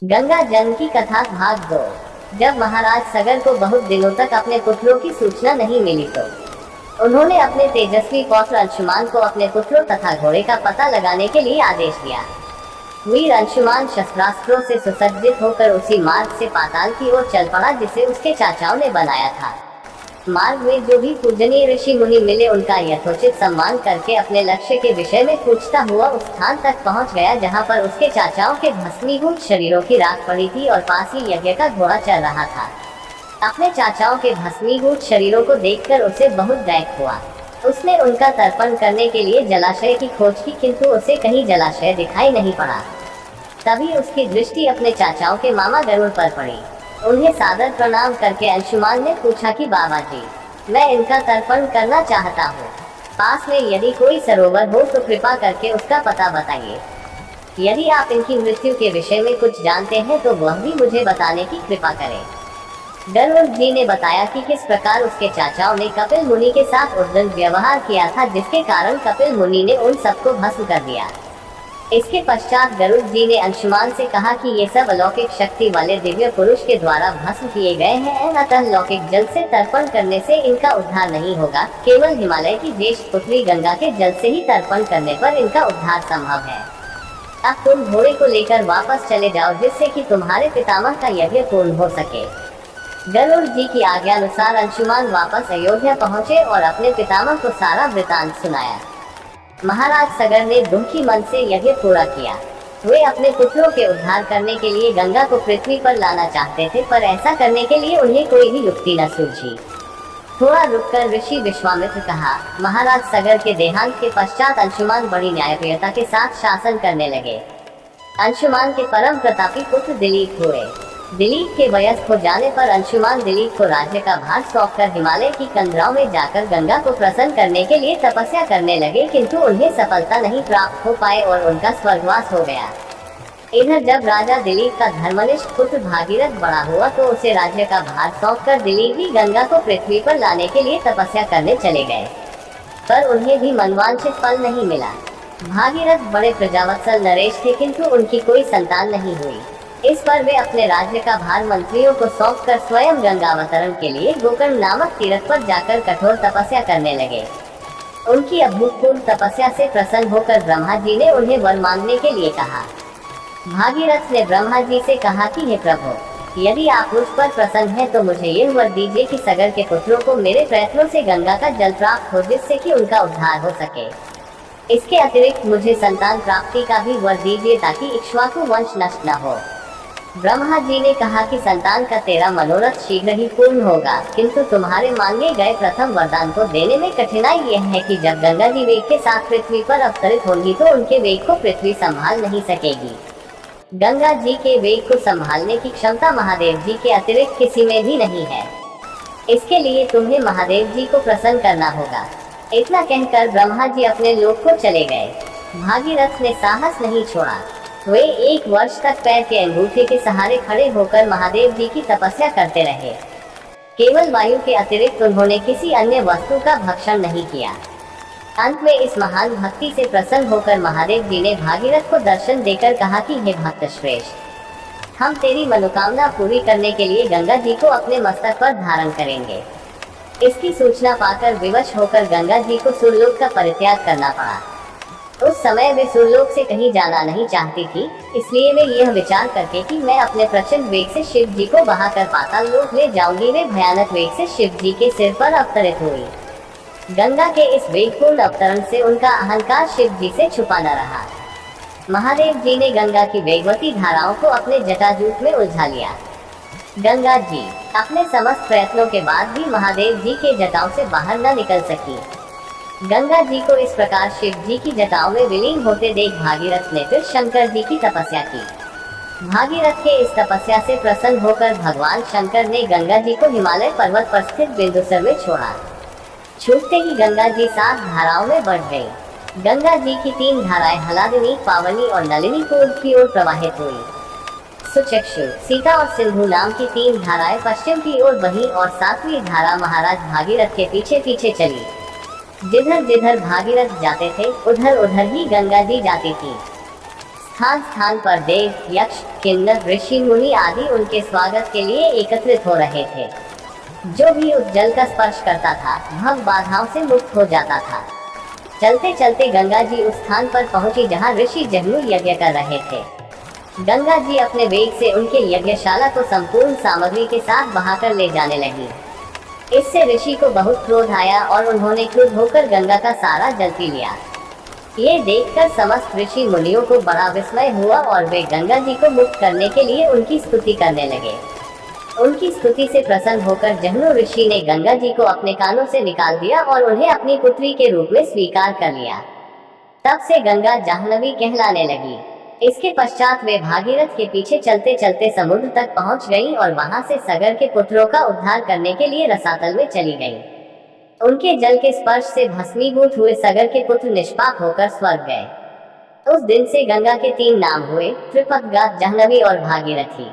गंगा जल की कथा भाग 2। जब महाराज सगर को बहुत दिनों तक अपने पुत्रों की सूचना नहीं मिली तो उन्होंने अपने तेजस्वी पौत्र अंशुमान को अपने पुत्रों तथा घोड़े का पता लगाने के लिए आदेश दिया। वीर अंशुमान शस्त्रास्त्रों से सुसज्जित होकर उसी मार्ग से पाताल की ओर चल पड़ा जिसे उसके चाचाओं ने बनाया था। मार्ग में जो भी पूजनीय ऋषि मुनि मिले उनका यथोचित सम्मान करके अपने लक्ष्य के विषय में पूछता हुआ उस स्थान तक पहुंच गया जहां पर उसके चाचाओं के भस्मीभूत शरीरों की राख पड़ी थी और पास ही यज्ञ का घोड़ा चल रहा था। अपने चाचाओं के भस्मीभूत शरीरों को देखकर उसे बहुत दैख हुआ। उसने उनका तर्पण करने के लिए जलाशय की खोज की, किंतु उसे कहीं जलाशय दिखाई नहीं पड़ा। तभी उसकी दृष्टि अपने चाचाओं के मामा गरुड़ पर पड़ी। उन्हें सादर प्रणाम करके अंशुमान ने पूछा कि बाबा जी, मैं इनका तर्पण करना चाहता हूँ। पास में यदि कोई सरोवर हो तो कृपा करके उसका पता बताइए। यदि आप इनकी मृत्यु के विषय में कुछ जानते हैं तो वह भी मुझे बताने की कृपा करें। गरुड़ जी ने बताया कि किस प्रकार उसके चाचाओं ने कपिल मुनि के साथ उद्दंड व्यवहार किया था, जिसके कारण कपिल मुनि ने उन सबको भस्म कर दिया। इसके पश्चात गरुड़ जी ने अंशुमान से कहा कि ये सब अलौकिक शक्ति वाले दिव्य पुरुष के द्वारा भस्म किए गए हैं, अतः लौकिक जल से तर्पण करने से इनका उद्धार नहीं होगा। केवल हिमालय की ज्येष्ठ पुत्री गंगा के जल से ही तर्पण करने पर इनका उद्धार संभव है। अब तुम घोड़े को लेकर वापस चले जाओ जिससे कि तुम्हारे पितामह का यज्ञ पूर्ण हो सके। गरुड़ जी की आज्ञानुसार अंशुमान वापस अयोध्या पहुँचे और अपने पितामह को सारा वृतांत सुनाया। महाराज सगर ने दुखी मन से यज्ञ पूरा किया। वे अपने पुत्रों के उद्धार करने के लिए गंगा को पृथ्वी पर लाना चाहते थे, पर ऐसा करने के लिए उन्हें कोई भी युक्ति न सूझी। थोड़ा रुककर ऋषि विश्वामित्र कहा, महाराज सगर के देहांत के पश्चात अंशुमान बड़ी न्यायप्रियता के साथ शासन करने लगे। अंशुमान के परम प्रतापी पुत्र दिलीप हुए। दिलीप के वयस्क हो जाने पर अंशुमान दिलीप को राज्य का भार सौंपकर हिमालय की कंदराओं में जाकर गंगा को प्रसन्न करने के लिए तपस्या करने लगे, किंतु उन्हें सफलता नहीं प्राप्त हो पाए और उनका स्वर्गवास हो गया। इधर जब राजा दिलीप का धर्मनिष्ठ पुत्र भागीरथ बड़ा हुआ तो उसे राज्य का भार सौंपकर दिलीप भी गंगा को पृथ्वी पर लाने के लिए तपस्या करने चले गए, पर उन्हें भी मनवांछित फल नहीं मिला। भागीरथ बड़े प्रजावत्सल नरेश थे, किंतु उनकी कोई संतान नहीं हुई। इस पर वे अपने राज्य का भार मंत्रियों को सौंपकर स्वयं गंगावतरण के लिए गोकर्ण नामक तीर्थ पर जाकर कठोर तपस्या करने लगे। उनकी अभूतपूर्व तपस्या से प्रसन्न होकर ब्रह्मा जी ने उन्हें वर मांगने के लिए कहा। भागीरथ ने ब्रह्मा जी से कहा कि हे प्रभु, यदि आप मुझ पर प्रसन्न हैं तो मुझे यह वर दीजिए कि सगर के पुत्रों को मेरे प्रयत्नों से गंगा का जल प्राप्त हो, जिससे कि उनका उद्धार हो सके। इसके अतिरिक्त मुझे संतान प्राप्ति का भी वर दीजिए ताकि इक्ष्वाकु वंश नष्ट न हो। ब्रह्मा जी ने कहा कि संतान का तेरा मनोरथ शीघ्र ही पूर्ण होगा, किंतु तुम्हारे मांगे गए प्रथम वरदान को देने में कठिनाई यह है कि जब गंगा जी वेग के साथ पृथ्वी पर अवतरित होंगी तो उनके वेग को पृथ्वी संभाल नहीं सकेगी। गंगा जी के वेग को संभालने की क्षमता महादेव जी के अतिरिक्त किसी में भी नहीं है। इसके लिए तुम्हें महादेव जी को प्रसन्न करना होगा। इतना कहकर ब्रह्मा जी अपने लोक को चले गए। भागीरथ ने साहस नहीं छोड़ा। वे 1 वर्ष तक पैर के अंगूठे के सहारे खड़े होकर महादेव जी की तपस्या करते रहे। केवल वायु के अतिरिक्त उन्होंने किसी अन्य वस्तु का भक्षण नहीं किया। अंत में इस महान भक्ति से प्रसन्न होकर महादेव जी ने भागीरथ को दर्शन देकर कहा कि हे भक्त श्रेष्ठ, हम तेरी मनोकामना पूरी करने के लिए गंगा जी को अपने मस्तक पर धारण करेंगे। इसकी सूचना पाकर विवश होकर गंगा जी को सुरलोक का परित्याग करना पड़ा। उस समय वे सुरलोक से कहीं जाना नहीं चाहती थी, इसलिए वे यह विचार करके कि मैं अपने प्रचंड वेग से शिव जी को बहाकर पाताल लोक ले जाऊंगी, वे भयानक वेग से शिव जी के सिर पर अवतरित हुई। गंगा के इस वेगपूर्ण अवतरण से उनका अहंकार शिव जी से छुपा न रहा। महादेव जी ने गंगा की वेगवती धाराओं को अपने जटाजूट में उलझा लिया। गंगा जी अपने समस्त प्रयत्नों के बाद भी महादेव जी के जटाओं से बाहर न निकल सकी। गंगा जी को इस प्रकार शिव जी की जटाओं में विलीन होते देख भागीरथ ने फिर शंकर जी की तपस्या की। भागीरथ के इस तपस्या से प्रसन्न होकर भगवान शंकर ने गंगा जी को हिमालय पर्वत पर स्थित बिंदुसर में छोड़ा। छूटते ही गंगा जी 7 धाराओं में बढ़ गई। गंगा जी की 3 धाराएं हलादिनी, पावनी और नलिनी पूर्व की ओर प्रवाहित हुई। सुचक्षु, सीता और सिंधु नाम की 3 धाराएं पश्चिम की ओर बही और 7वीं धारा महाराज भागीरथ के पीछे पीछे चली। जिधर जिधर भागीरथ जाते थे उधर उधर ही गंगा जी जाती थी। स्थान स्थान पर देव, यक्ष, किन्नर, ऋषि मुनि आदि उनके स्वागत के लिए एकत्रित हो रहे थे। जो भी उस जल का स्पर्श करता था वह बाधाओं से मुक्त हो जाता था। चलते चलते गंगा जी उस स्थान पर पहुंची जहां ऋषि जहनु यज्ञ कर रहे थे। गंगा जी अपने वेग से उनके यज्ञशाला को संपूर्ण सामग्री के साथ बहाकर ले जाने लगी। इससे ऋषि को बहुत क्रोध आया और उन्होंने क्रुद्ध होकर गंगा का सारा जल पी लिया। ये देखकर समस्त ऋषि मुनियों को बड़ा विस्मय हुआ और वे गंगा जी को मुक्त करने के लिए उनकी स्तुति करने लगे। उनकी स्तुति से प्रसन्न होकर जहनु ऋषि ने गंगा जी को अपने कानों से निकाल दिया और उन्हें अपनी पुत्री के रूप में स्वीकार कर लिया। तब से गंगा जाह्नवी कहलाने लगी। इसके पश्चात वे भागीरथ के पीछे चलते चलते समुद्र तक पहुंच गईं और वहां से सगर के पुत्रों का उद्धार करने के लिए रसातल में चली गईं। उनके जल के स्पर्श से भस्मीभूत हुए सगर के पुत्र निष्पाप होकर स्वर्ग गए। उस दिन से गंगा के 3 नाम हुए, त्रिपदगा, जाह्नवी और भागीरथी।